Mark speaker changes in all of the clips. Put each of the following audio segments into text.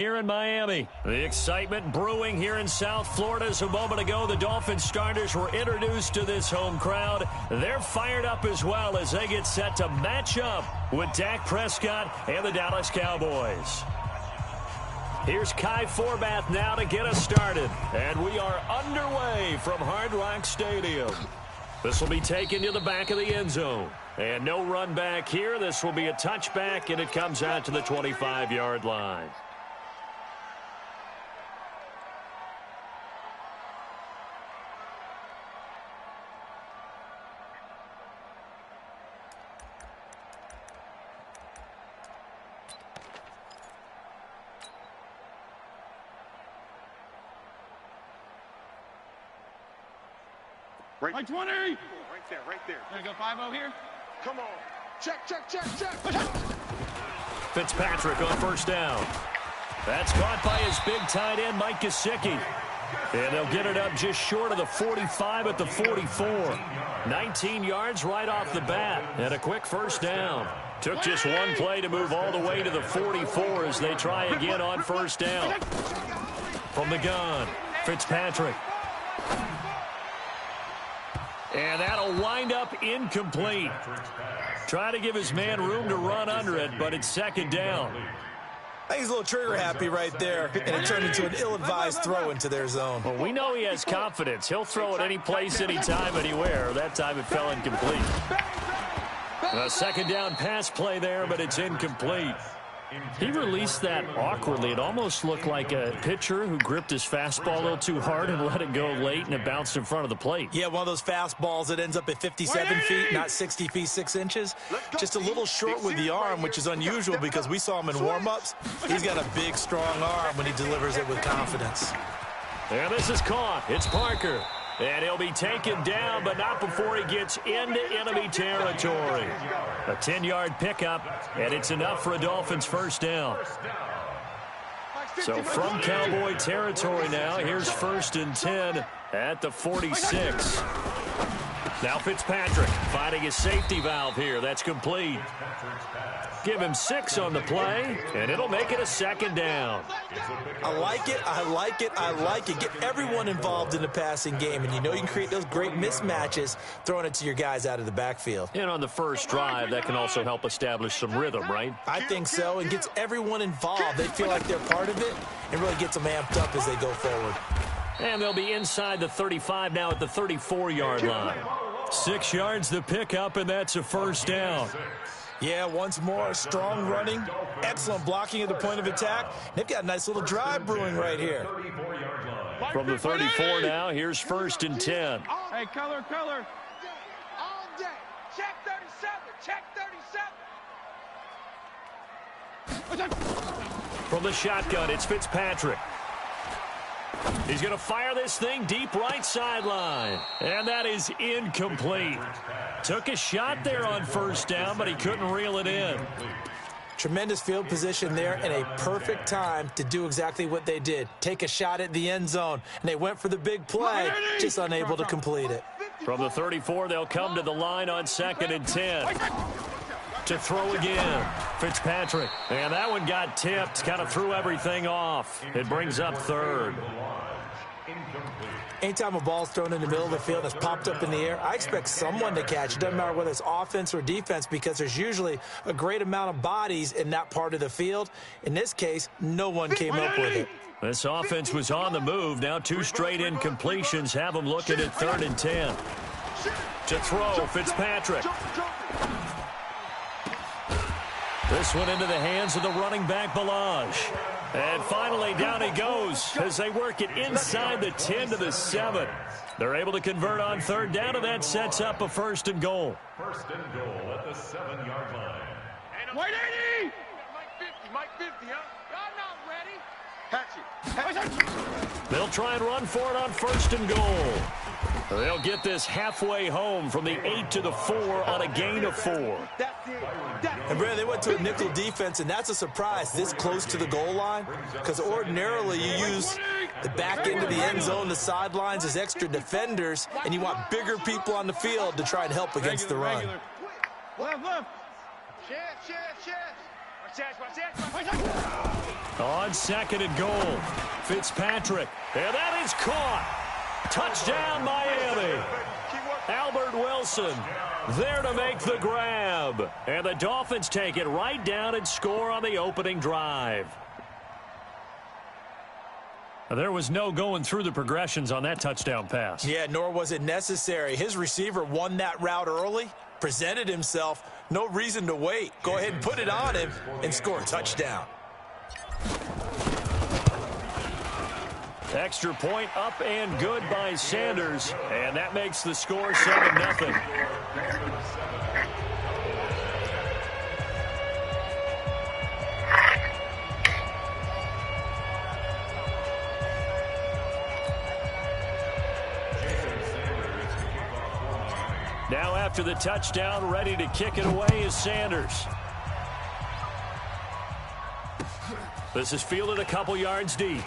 Speaker 1: Here in Miami, the excitement brewing here in South Florida. As a moment ago, the Dolphins starters were introduced to this home crowd. They're fired up as well as they get set to match up with Dak Prescott and the Dallas Cowboys. Here's Kai Forbath now to get us started. And we are underway from Hard Rock Stadium. This will be taken to the back of the end zone. And no run back here. This will be a touchback, and it comes out to the 25-yard line.
Speaker 2: Right 20. Right
Speaker 3: there.
Speaker 2: Gonna go 5-0 here.
Speaker 3: Come on. Check.
Speaker 1: Fitzpatrick on first down. That's caught by his big tight end, Mike Gesicki. And they'll get it up just short of the 45 at the 44. 19 yards right off the bat. And a quick first down. Took just one play to move all the way to the 44 as they try again on first down. From the gun, Fitzpatrick. And that'll wind up incomplete. Trying to give his man room to run under it, but it's second down.
Speaker 4: I think he's a little trigger happy right there, and it turned into an ill-advised throw into their zone.
Speaker 1: Well, we know he has confidence. He'll throw it any place, anytime, anywhere. That time it fell incomplete. A second down pass play there, but it's incomplete. He released that awkwardly. It almost looked like a pitcher who gripped his fastball a little too hard and let it go late, and it bounced in front of the plate.
Speaker 4: Yeah, one of those fastballs that ends up at 57 feet, not 60 feet, 6 inches. Just a little short with the arm, which is unusual because we saw him in warm-ups. He's got a big, strong arm when he delivers it with confidence.
Speaker 1: And this is caught. It's Parker. And he'll be taken down, but not before he gets into enemy territory. A 10-yard pickup, and it's enough for a Dolphins first down. So from Cowboy territory now, here's 1st and 10 at the 46. Now Fitzpatrick finding his safety valve here. That's complete. Give him 6 on the play, and it'll make it a second down.
Speaker 4: I like it. Get everyone involved in the passing game, and you know you can create those great mismatches throwing it to your guys out of the backfield.
Speaker 1: And on the first drive, that can also help establish some rhythm, right?
Speaker 4: I think so, and gets everyone involved. They feel like they're part of it, and really gets them amped up as they go forward.
Speaker 1: And they'll be inside the 35 now at the 34-yard line. 6 yards the pickup, and that's a first down.
Speaker 4: Yeah, once more, strong running, excellent blocking at the point of attack. They've got a nice little drive brewing right here.
Speaker 1: From the 34 now, here's 1st and 10.
Speaker 2: Hey, color.
Speaker 3: All day. Check 37.
Speaker 1: From the shotgun, it's Fitzpatrick. He's going to fire this thing deep right sideline. And that is incomplete. Took a shot there on first down, but he couldn't reel it in.
Speaker 4: Tremendous field position there and a perfect time to do exactly what they did. Take a shot at the end zone. And they went for the big play, just unable to complete it.
Speaker 1: From the 34, they'll come to the line on 2nd and 10. To throw again, Fitzpatrick. And that one got tipped, kind of threw everything off. It brings up 3rd.
Speaker 4: Anytime a ball's thrown in the middle of the field that's popped up in the air, I expect someone to catch. It doesn't matter whether it's offense or defense because there's usually a great amount of bodies in that part of the field. In this case, no one came up with it.
Speaker 1: This offense was on the move. Now 2 straight incompletions have them looking at 3rd and 10. To throw, Fitzpatrick. This one into the hands of the running back, Balaj. And finally, down he goes as they work it inside the 10 to the 7. They're able to convert on 3rd down, and that sets up a 1st and goal.
Speaker 5: 1st and goal at the 7-yard line.
Speaker 2: White 80!
Speaker 3: Mike 50, huh? Y'all not ready.
Speaker 2: Hatch it.
Speaker 1: They'll try and run for it on 1st and goal. They'll get this halfway home from the 8 to the 4 on a gain of 4.
Speaker 4: And, Brandon, they went to a nickel defense, and that's a surprise this close to the goal line because ordinarily you use the back end of the end zone, the sidelines as extra defenders, and you want bigger people on the field to try and help against the run.
Speaker 2: Left.
Speaker 3: Chance.
Speaker 1: On second and goal, Fitzpatrick, and that is caught. Touchdown, Miami. Albert Wilson there to make the grab. And the Dolphins take it right down and score on the opening drive. There was no going through the progressions on that touchdown pass.
Speaker 4: Yeah, nor was it necessary. His receiver won that route early, presented himself. No reason to wait. Go ahead and put it on him and score a touchdown.
Speaker 1: Extra point up and good by Sanders, and that makes the score 7-0. Now after the touchdown, ready to kick it away is Sanders. This is fielded a couple yards deep.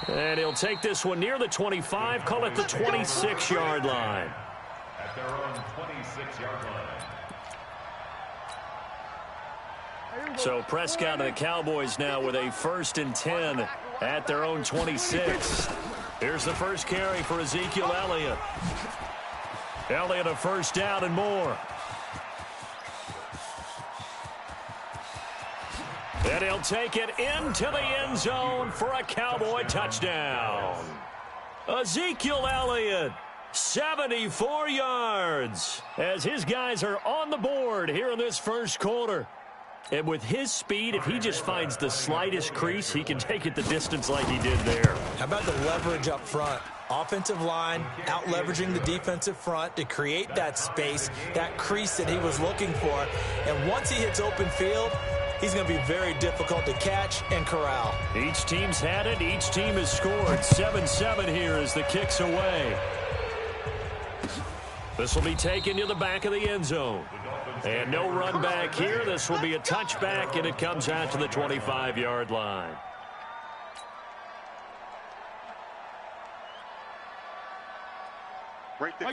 Speaker 1: And he'll take this one near the 25, call it the 26-yard line.
Speaker 5: At their own 26-yard line.
Speaker 1: So Prescott and the Cowboys now with a 1st and 10 at their own 26. Here's the first carry for Ezekiel Elliott. Elliott a first down and more. And he'll take it into the end zone for a Cowboy touchdown. Ezekiel Elliott, 74 yards, as his guys are on the board here in this first quarter. And with his speed, if he just finds the slightest crease, he can take it the distance like he did there.
Speaker 4: How about the leverage up front? Offensive line out-leveraging the defensive front to create that space, that crease that he was looking for. And once he hits open field, he's going to be very difficult to catch and corral.
Speaker 1: Each team's had it. Each team has scored. 7-7 here as the kick's away. This will be taken to the back of the end zone. And no run back here. This will be a touchback, and it comes out to the 25-yard line.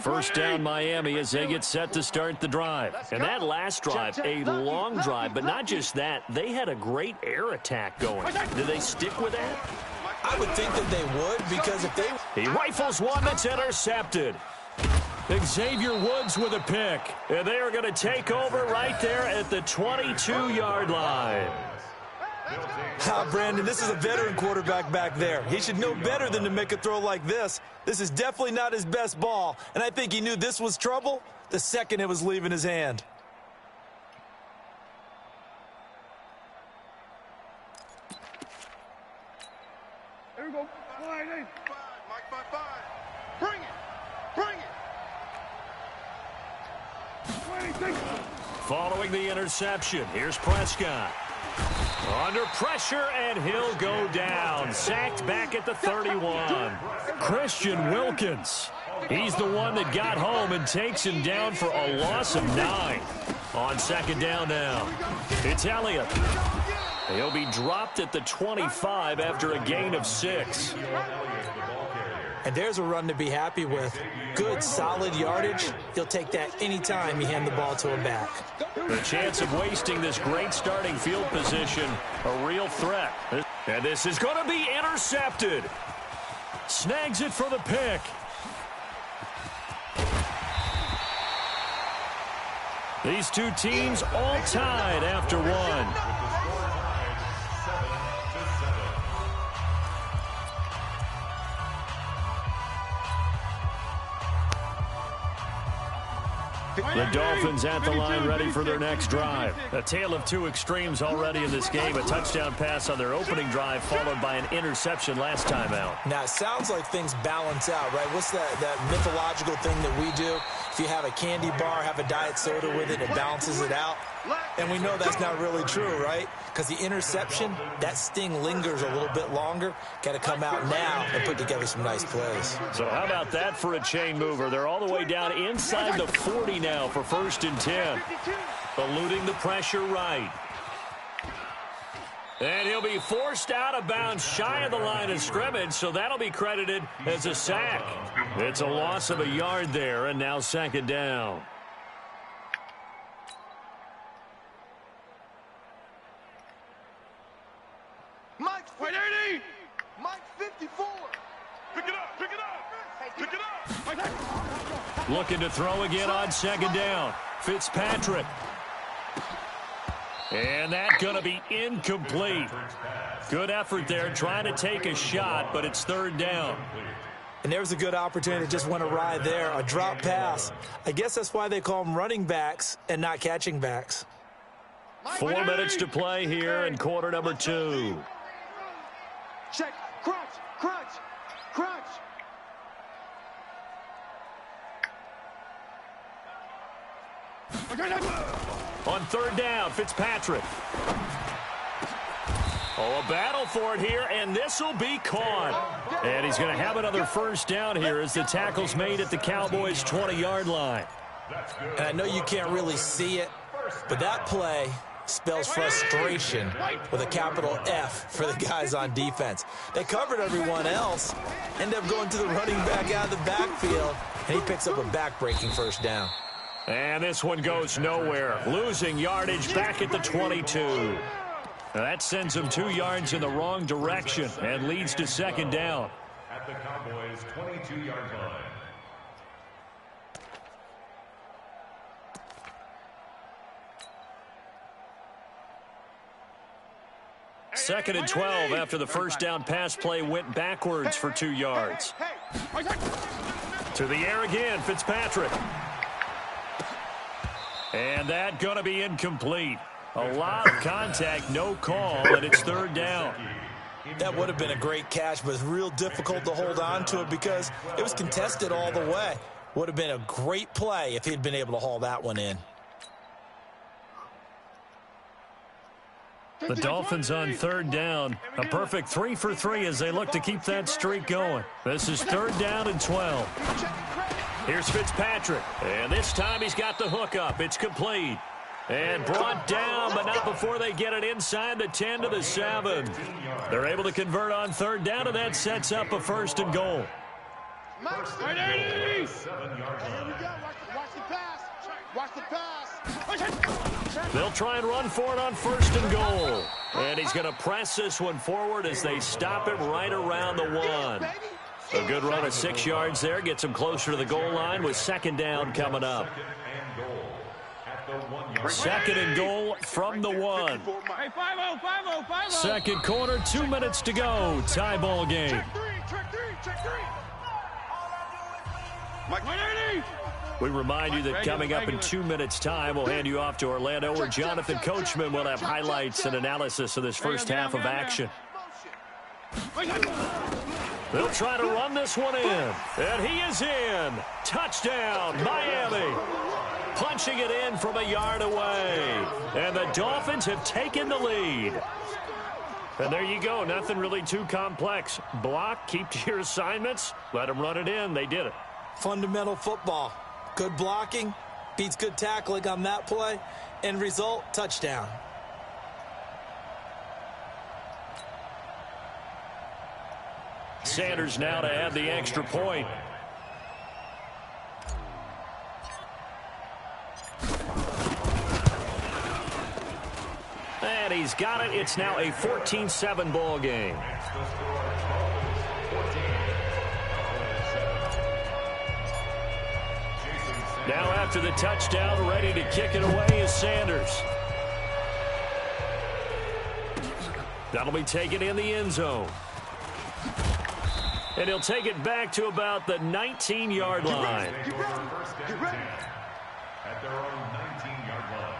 Speaker 1: First down Miami as they get set to start the drive. And that last drive, a long drive, but not just that. They had a great air attack going. Do they stick with that?
Speaker 4: I would think that they would, because if they...
Speaker 1: He rifles one that's intercepted. Xavier Woods with a pick. And they are going to take over right there at the 22-yard line.
Speaker 4: Brandon, this is a veteran quarterback back there. He should know better than to make a throw like this. This is definitely not his best ball, and I think he knew this was trouble the second it was leaving his hand.
Speaker 2: There we go. Line in.
Speaker 3: Mike, 5. Bring it. Bring it.
Speaker 2: 26.
Speaker 1: Following the interception, here's Prescott. Under pressure, and he'll go down. Sacked back at the 31. Christian Wilkins. He's the one that got home and takes him down for a loss of 9. On second down now, it's Elliott. He'll be dropped at the 25 after a gain of 6.
Speaker 4: And there's a run to be happy with. Good, solid yardage. He'll take that anytime you hand the ball to him back.
Speaker 1: The chance of wasting this great starting field position, a real threat. And this is going to be intercepted. Snags it for the pick. These two teams all tied after one. The Dolphins at the line ready for their next drive. A tale of two extremes already in this game. A touchdown pass on their opening drive followed by an interception last time out.
Speaker 4: Now, it sounds like things balance out, right? What's that mythological thing that we do? If you have a candy bar, have a diet soda with it, it balances it out. And we know that's not really true, right? Because the interception, that sting lingers a little bit longer. Got to come out now and put together some nice plays.
Speaker 1: So how about that for a chain mover? They're all the way down inside the 40 now for 1st and 10. Eluding the pressure right. And he'll be forced out of bounds shy of the line of scrimmage, so that'll be credited as a sack. It's a loss of a yard there, and now second down.
Speaker 3: Mike 80. Mike 54. Pick it up, pick it up, pick it up.
Speaker 1: Looking to throw again on second down. Fitzpatrick. And that's going to be incomplete. Good effort there trying to take a shot, but it's third down.
Speaker 4: And there's a good opportunity that just went awry there, a drop pass. I guess that's why they call them running backs and not catching backs.
Speaker 1: 4 minutes to play here in quarter number 2.
Speaker 3: Check, crunch, crunch, crunch.
Speaker 1: On third down, Fitzpatrick. Oh, a battle for it here, and this will be caught. And he's going to have another first down here as the tackle's made at the Cowboys' 20-yard line.
Speaker 4: And I know you can't really see it, but that play spells frustration with a capital F for the guys on defense. They covered everyone else, end up going to the running back out of the backfield, and he picks up a back-breaking first down.
Speaker 1: And this one goes nowhere, losing yardage back at the 22. Now that sends him 2 yards in the wrong direction and leads to second down.
Speaker 5: At the Cowboys' 22-yard line.
Speaker 1: Second and 12 after the first down pass play went backwards for 2 yards. To the air again, Fitzpatrick. And that going to be incomplete. A lot of contact, no call, and it's third down.
Speaker 4: That would have been a great catch, but it's real difficult to hold on to it because it was contested all the way. Would have been a great play if he'd been able to haul that one in.
Speaker 1: The Dolphins on third down. A perfect 3 for 3 as they look to keep that streak going. This is third down and 12. Here's Fitzpatrick. And this time he's got the hook up. It's complete. And brought down, but not before they get it inside the 10 to the 7. They're able to convert on third down, and that sets up a first and goal.
Speaker 3: Watch the pass. Watch the pass.
Speaker 1: They'll try and run for it on first and goal. And he's going to press this one forward as they stop it right around the 1. A good run of 6 yards there. Gets him closer to the goal line with second down coming up. Second and goal from the 1. Second quarter, 2 minutes to go. Tie ball game. We remind you that coming up in 2 minutes' time, we'll hand you off to Orlando, where Jonathan Coachman will have highlights and analysis of this first half of action. They'll try to run this one in. And he is in. Touchdown, Miami. Punching it in from a yard away. And the Dolphins have taken the lead. And there you go. Nothing really too complex. Block, keep to your assignments, let them run it in. They did it.
Speaker 4: Fundamental football. Good blocking beats good tackling on that play. End result, touchdown.
Speaker 1: Sanders now to add the extra point. And he's got it. It's now a 14-7 ball game. Now after the touchdown, ready to kick it away is Sanders. That'll be taken in the end zone. And he'll take it back to about the 19-yard line.
Speaker 3: Get ready.
Speaker 5: At their own 19-yard line.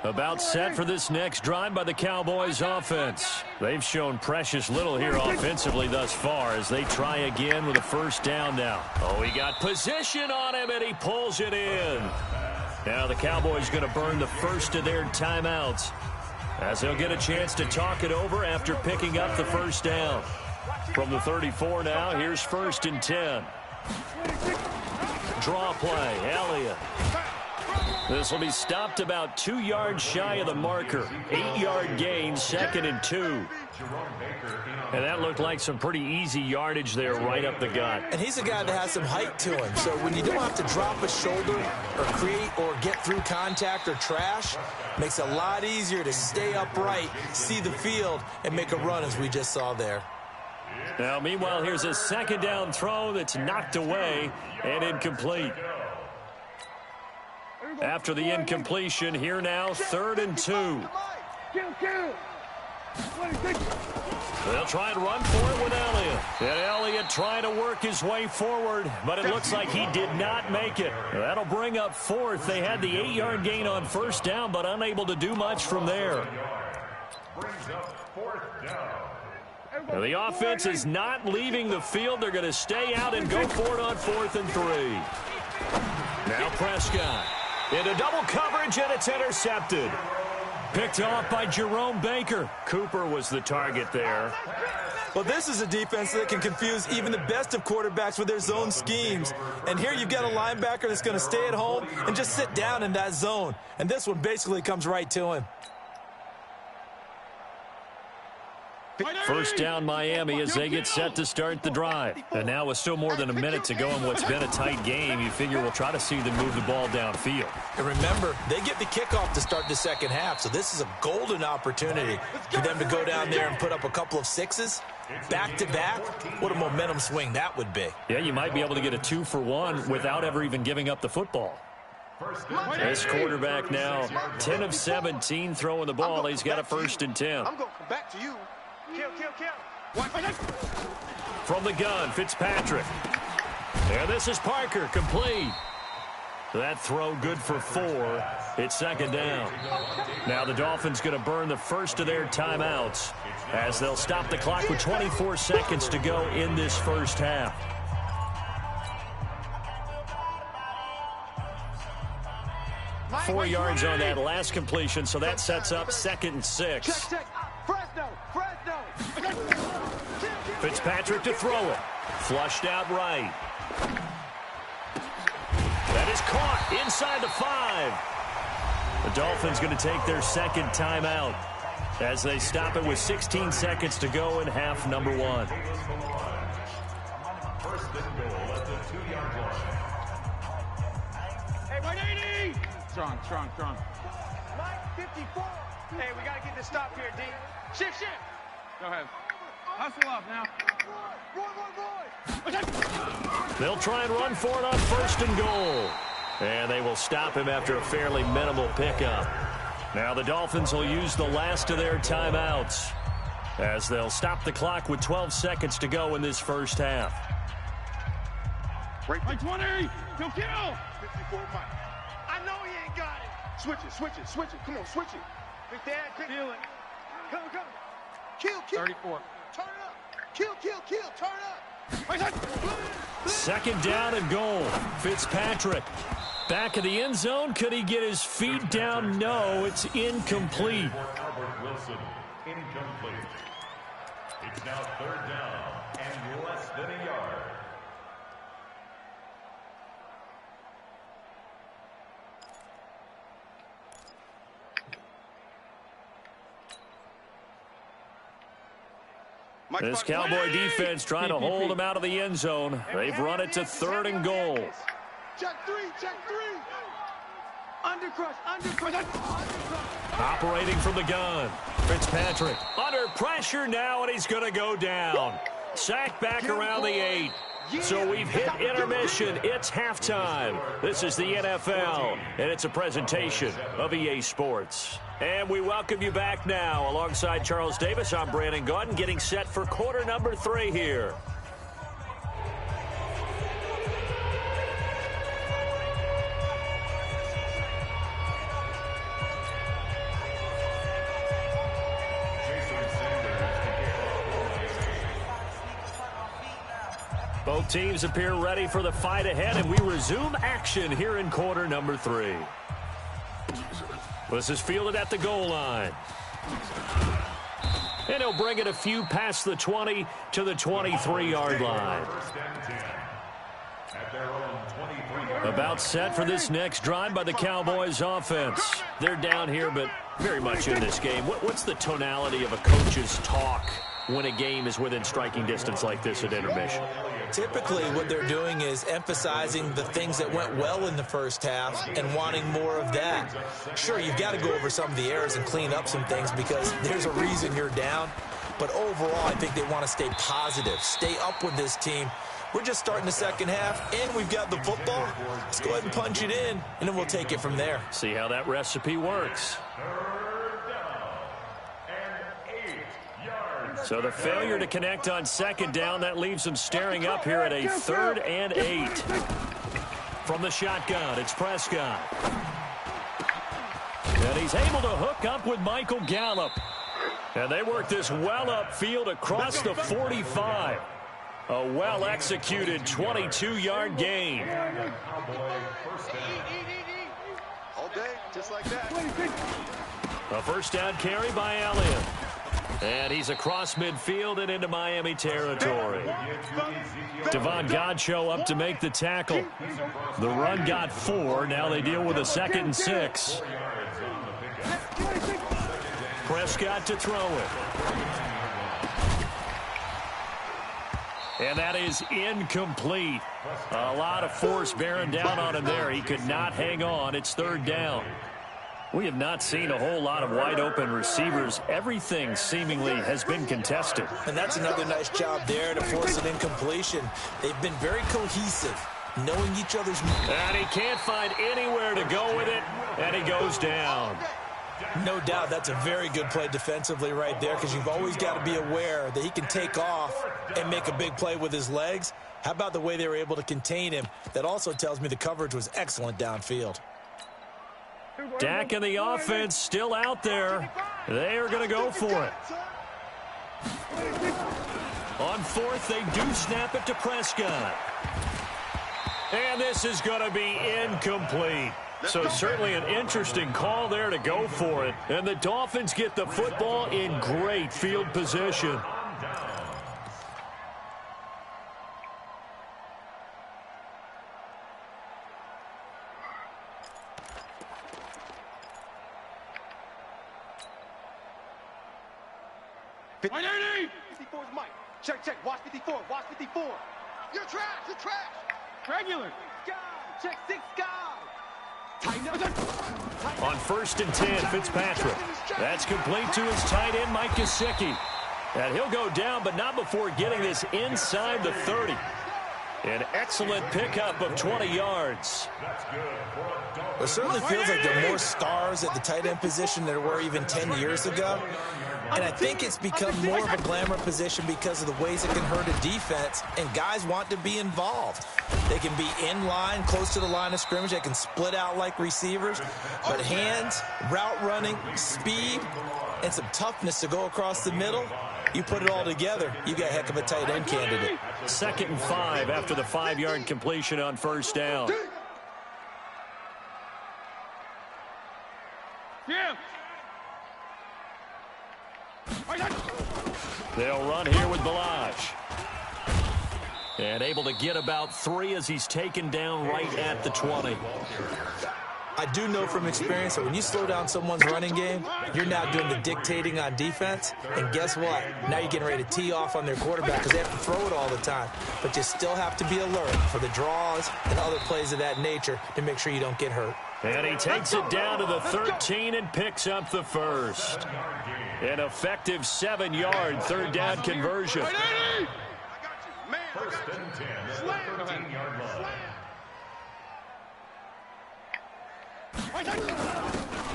Speaker 1: About set for this next drive by the Cowboys offense. They've shown precious little here offensively thus far as they try again with a first down now. Oh, he got position on him, and he pulls it in. Now the Cowboys going to burn the first of their timeouts as they'll get a chance to talk it over after picking up the first down. From the 34 now, here's first and 10. Draw play, Elliott. This will be stopped about 2 yards shy of the marker. 8-yard gain, 2nd and 2. And that looked like some pretty easy yardage there right up the gut.
Speaker 4: And he's a guy that has some height to him. So when you don't have to drop a shoulder or create or get through contact or trash, makes it a lot easier to stay upright, see the field, and make a run as we just saw there.
Speaker 1: Now, meanwhile, here's a 2nd down throw that's knocked away and incomplete. After the incompletion, here now, 3rd and 2. They'll try and run for it with Elliott. And Elliott trying to work his way forward, but it looks like he did not make it. That'll bring up 4th. They had the 8-yard gain on 1st down, but unable to do much from there. Now, the offense is not leaving the field. They're going to stay out and go for it on 4th and 3. Now Prescott into double coverage, and it's intercepted. Picked off by Jerome Baker. Cooper was the target there.
Speaker 4: Well, this is a defense that can confuse even the best of quarterbacks with their zone schemes. And here you've got a linebacker that's going to stay at home and just sit down in that zone. And this one basically comes right to him.
Speaker 1: First down Miami as they get set to start the drive. And now with still more than a minute to go in what's been a tight game, you figure we'll try to see them move the ball downfield.
Speaker 4: And remember, they get the kickoff to start the second half, so this is a golden opportunity for them to go down there and put up a couple of 6s. Back-to-back, what a momentum swing that would be.
Speaker 1: Yeah, you might be able to get a 2-for-1 without ever even giving up the football. This quarterback now, 10 of 17 throwing the ball. He's got a 1st and 10.
Speaker 3: I'm going to come back to you. Kill.
Speaker 1: From the gun, Fitzpatrick. And this is Parker, complete. That throw good for 4. It's 2nd down. Now the Dolphins going to burn the first of their timeouts as they'll stop the clock with 24 seconds to go in this first half. Four yards on that last completion, so that sets up 2nd and 6.
Speaker 3: Check. Fresno.
Speaker 1: Fitzpatrick to throw it. Flushed out right. That is caught inside the 5. The Dolphins going to take their 2nd timeout as they stop it with 16 seconds to go in half number 1.
Speaker 5: First and goal at the 2-yard line.
Speaker 2: Hey, 180! Strong.
Speaker 3: Mike 54. Hey, we got to get this stop here, D. Shift.
Speaker 2: Go ahead. Hustle up now.
Speaker 3: Roy.
Speaker 1: They'll try and run for it on 1st and goal. And they will stop him after a fairly minimal pickup. Now the Dolphins will use the last of their timeouts as they'll stop the clock with 12 seconds to go in this first half.
Speaker 2: Right, 20! Kill!
Speaker 3: 54 Mike. I know he ain't got it. Switch it. Come on, switch it. Big Dad, quick.
Speaker 2: Feel it.
Speaker 3: Come. Kill.
Speaker 2: 34.
Speaker 3: Turn up. Kill. Turn up.
Speaker 1: 2nd down and goal. Fitzpatrick back of the end zone. Could he get his feet down? No, it's incomplete.
Speaker 5: Albert Wilson, incomplete. It's now 3rd down and less than a yard.
Speaker 1: This Cowboy defense trying to hold him out of the end zone. They've run it to 3rd and goal.
Speaker 3: Check three. Undercrush.
Speaker 1: Operating from the gun. Fitzpatrick under pressure now, and he's going to go down. Sacked back around the 8. So we've hit intermission. It's halftime. This is the NFL, and it's a presentation of EA Sports. And we welcome you back now. Alongside Charles Davis, I'm Brandon Gaudin, getting set for quarter number 3 here. Both teams appear ready for the fight ahead, and we resume action here in quarter number 3. This is fielded at the goal line. And he'll bring it a few past the 20 to the 23-yard line.
Speaker 5: First and 10 at their own 23-yard
Speaker 1: About set for this next drive by the Cowboys offense. They're down here, but very much in this game. What's the tonality of a coach's talk when a game is within striking distance like this at intermission?
Speaker 4: Typically, what they're doing is emphasizing the things that went well in the first half and wanting more of that. Sure, you've got to go over some of the errors and clean up some things because there's a reason you're down. But overall, I think they want to stay positive, stay up with this team. We're just starting the second half, and we've got the football. Let's go ahead and punch it in, and then we'll take it from there.
Speaker 1: See how that recipe works. So the failure to connect on second down, that leaves them staring up here at a 3rd and 8. From the shotgun, it's Prescott. And he's able to hook up with Michael Gallup. And they work this well upfield across the 45. A well-executed 22-yard gain.
Speaker 3: All day, just like that.
Speaker 1: A first down carry by Elliott. And he's across midfield and into Miami territory. Devon Godchaux up to make the tackle. The run got 4. Now they deal with a 2nd and 6. Prescott to throw it. And that is incomplete. A lot of force bearing down on him there. He could not hang on. It's 3rd down. We have not seen a whole lot of wide-open receivers. Everything seemingly has been contested.
Speaker 4: And that's another nice job there to force an incompletion. They've been very cohesive, knowing each other's moves.
Speaker 1: And he can't find anywhere to go with it, and he goes down.
Speaker 4: No doubt that's a very good play defensively right there because you've always got to be aware that he can take off and make a big play with his legs. How about the way they were able to contain him? That also tells me the coverage was excellent downfield.
Speaker 1: Dak and the offense still out there. They are going to go for it. On 4th, they do snap it to Prescott. And this is going to be incomplete. So certainly an interesting call there to go for it. And the Dolphins get the football in great field position.
Speaker 2: Why
Speaker 3: 54 is Mike. Check. Watch 54. Watch 54. You're trash. You're trash.
Speaker 2: regular.
Speaker 3: Check 6 guys.
Speaker 1: On 1st and 10, Fitzpatrick. That's complete to his tight end, Mike Gesicki. And he'll go down, but not before getting this inside the 30. An excellent pickup of 20 yards.
Speaker 4: It certainly feels like there are more stars at the tight end position than there were even 10 years ago. And I think it's become more of a glamour position because of the ways it can hurt a defense, and guys want to be involved. They can be in line, close to the line of scrimmage. They can split out like receivers. But hands, route running, speed, and some toughness to go across the middle, you put it all together, you got a heck of a tight end candidate.
Speaker 1: 2nd and 5 after the 5-yard completion on 1st down.
Speaker 2: Yeah.
Speaker 1: They'll run here with Balaj. And able to get about 3 as he's taken down right at the 20.
Speaker 4: I do know from experience that when you slow down someone's running game, you're now doing the dictating on defense. And guess what? Now you're getting ready to tee off on their quarterback because they have to throw it all the time. But you still have to be alert for the draws and other plays of that nature to make sure you don't get hurt.
Speaker 1: And he takes it down to the 13 and picks up the first. An effective 7-yard 3rd down conversion.
Speaker 5: First and 10 at the 13-yard line.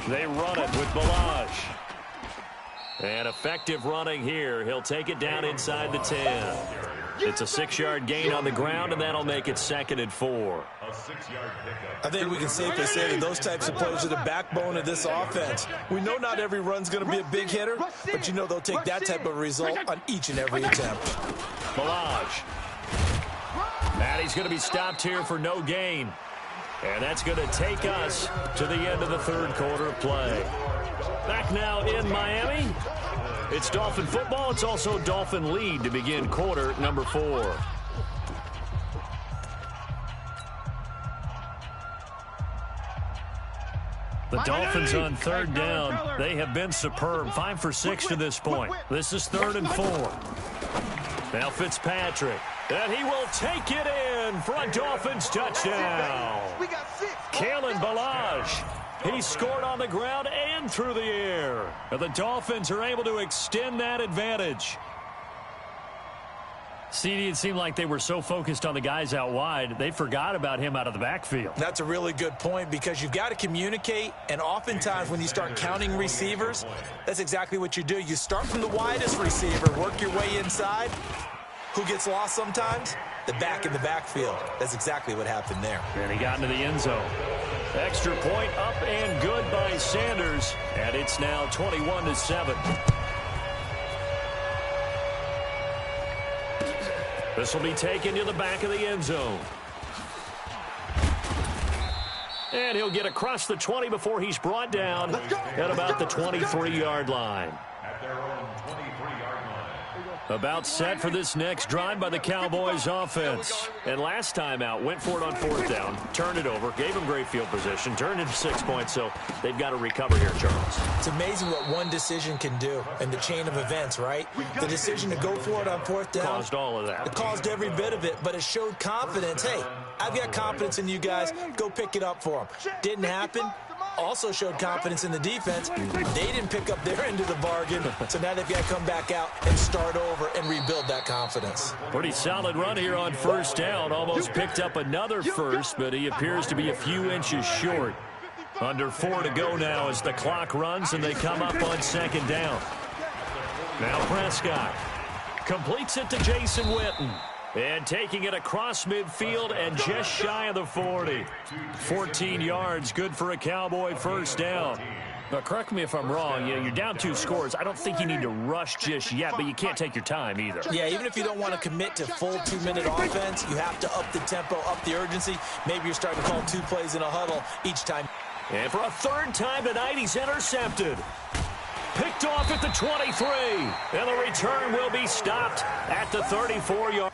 Speaker 1: They run it with Balaj. And effective running here. He'll take it down inside the 10. It's a 6-yard gain on the ground, and that'll make it 2nd and 4.
Speaker 5: A 6-yard pickup.
Speaker 4: I think we can safely say that those types of plays are the backbone of this offense. We know not every run's going to be a big hitter, but you know they'll take that type of result on each and every attempt.
Speaker 1: Balaj. And he's going to be stopped here for no gain. And that's going to take us to the end of the 3rd quarter of play. Back now in Miami. It's Dolphin football. It's also Dolphin lead to begin quarter number 4. The Dolphins on third down. They have been superb. 5 for 6 to this point. This is 3rd and 4. Now Fitzpatrick. And he will take it in for a Dolphins touchdown. Kalen Ballage. He scored on the ground and through the air. And the Dolphins are able to extend that advantage. CD, it seemed like they were so focused on the guys out wide, they forgot about him out of the backfield.
Speaker 4: That's a really good point because you've got to communicate, and oftentimes when you start counting receivers, that's exactly what you do. You start from the widest receiver, work your way inside. Who gets lost sometimes? The back in the backfield. That's exactly what happened there.
Speaker 1: And he got into the end zone. Extra point up and good by Sanders, and it's now 21-7. This will be taken to the back of the end zone. And he'll get across the 20 before he's brought down at about the 23-yard line.
Speaker 5: At their own 23-yard line.
Speaker 1: About set for this next drive by the Cowboys offense. And last time out, went for it on 4th down, turned it over, gave him great field position, turned it 6 points, so they've got to recover here, Charles.
Speaker 4: It's amazing what one decision can do in the chain of events, right? The decision to go for it on 4th down.
Speaker 1: Caused all of that.
Speaker 4: It caused every bit of it, but it showed confidence. Hey, I've got confidence in you guys. Go pick it up for them. Didn't happen. Also showed confidence in the defense. They didn't pick up their end of the bargain, so now they've got to come back out and start over and rebuild that confidence.
Speaker 1: Pretty solid run here on 1st down. Almost picked up another first, but he appears to be a few inches short. Under 4 to go now as the clock runs and they come up on 2nd down. Now Prescott completes it to Jason Witten. And taking it across midfield and just shy of the 40. 14 yards, good for a Cowboy 1st down. Now, correct me if I'm wrong. You're down 2 scores. I don't think you need to rush just yet, but you can't take your time either.
Speaker 4: Yeah, even if you don't want to commit to full 2-minute offense, you have to up the tempo, up the urgency. Maybe you're starting to call 2 plays in a huddle each time.
Speaker 1: And for a 3rd time tonight, he's intercepted. Picked off at the 23. And the return will be stopped at the 34-yard.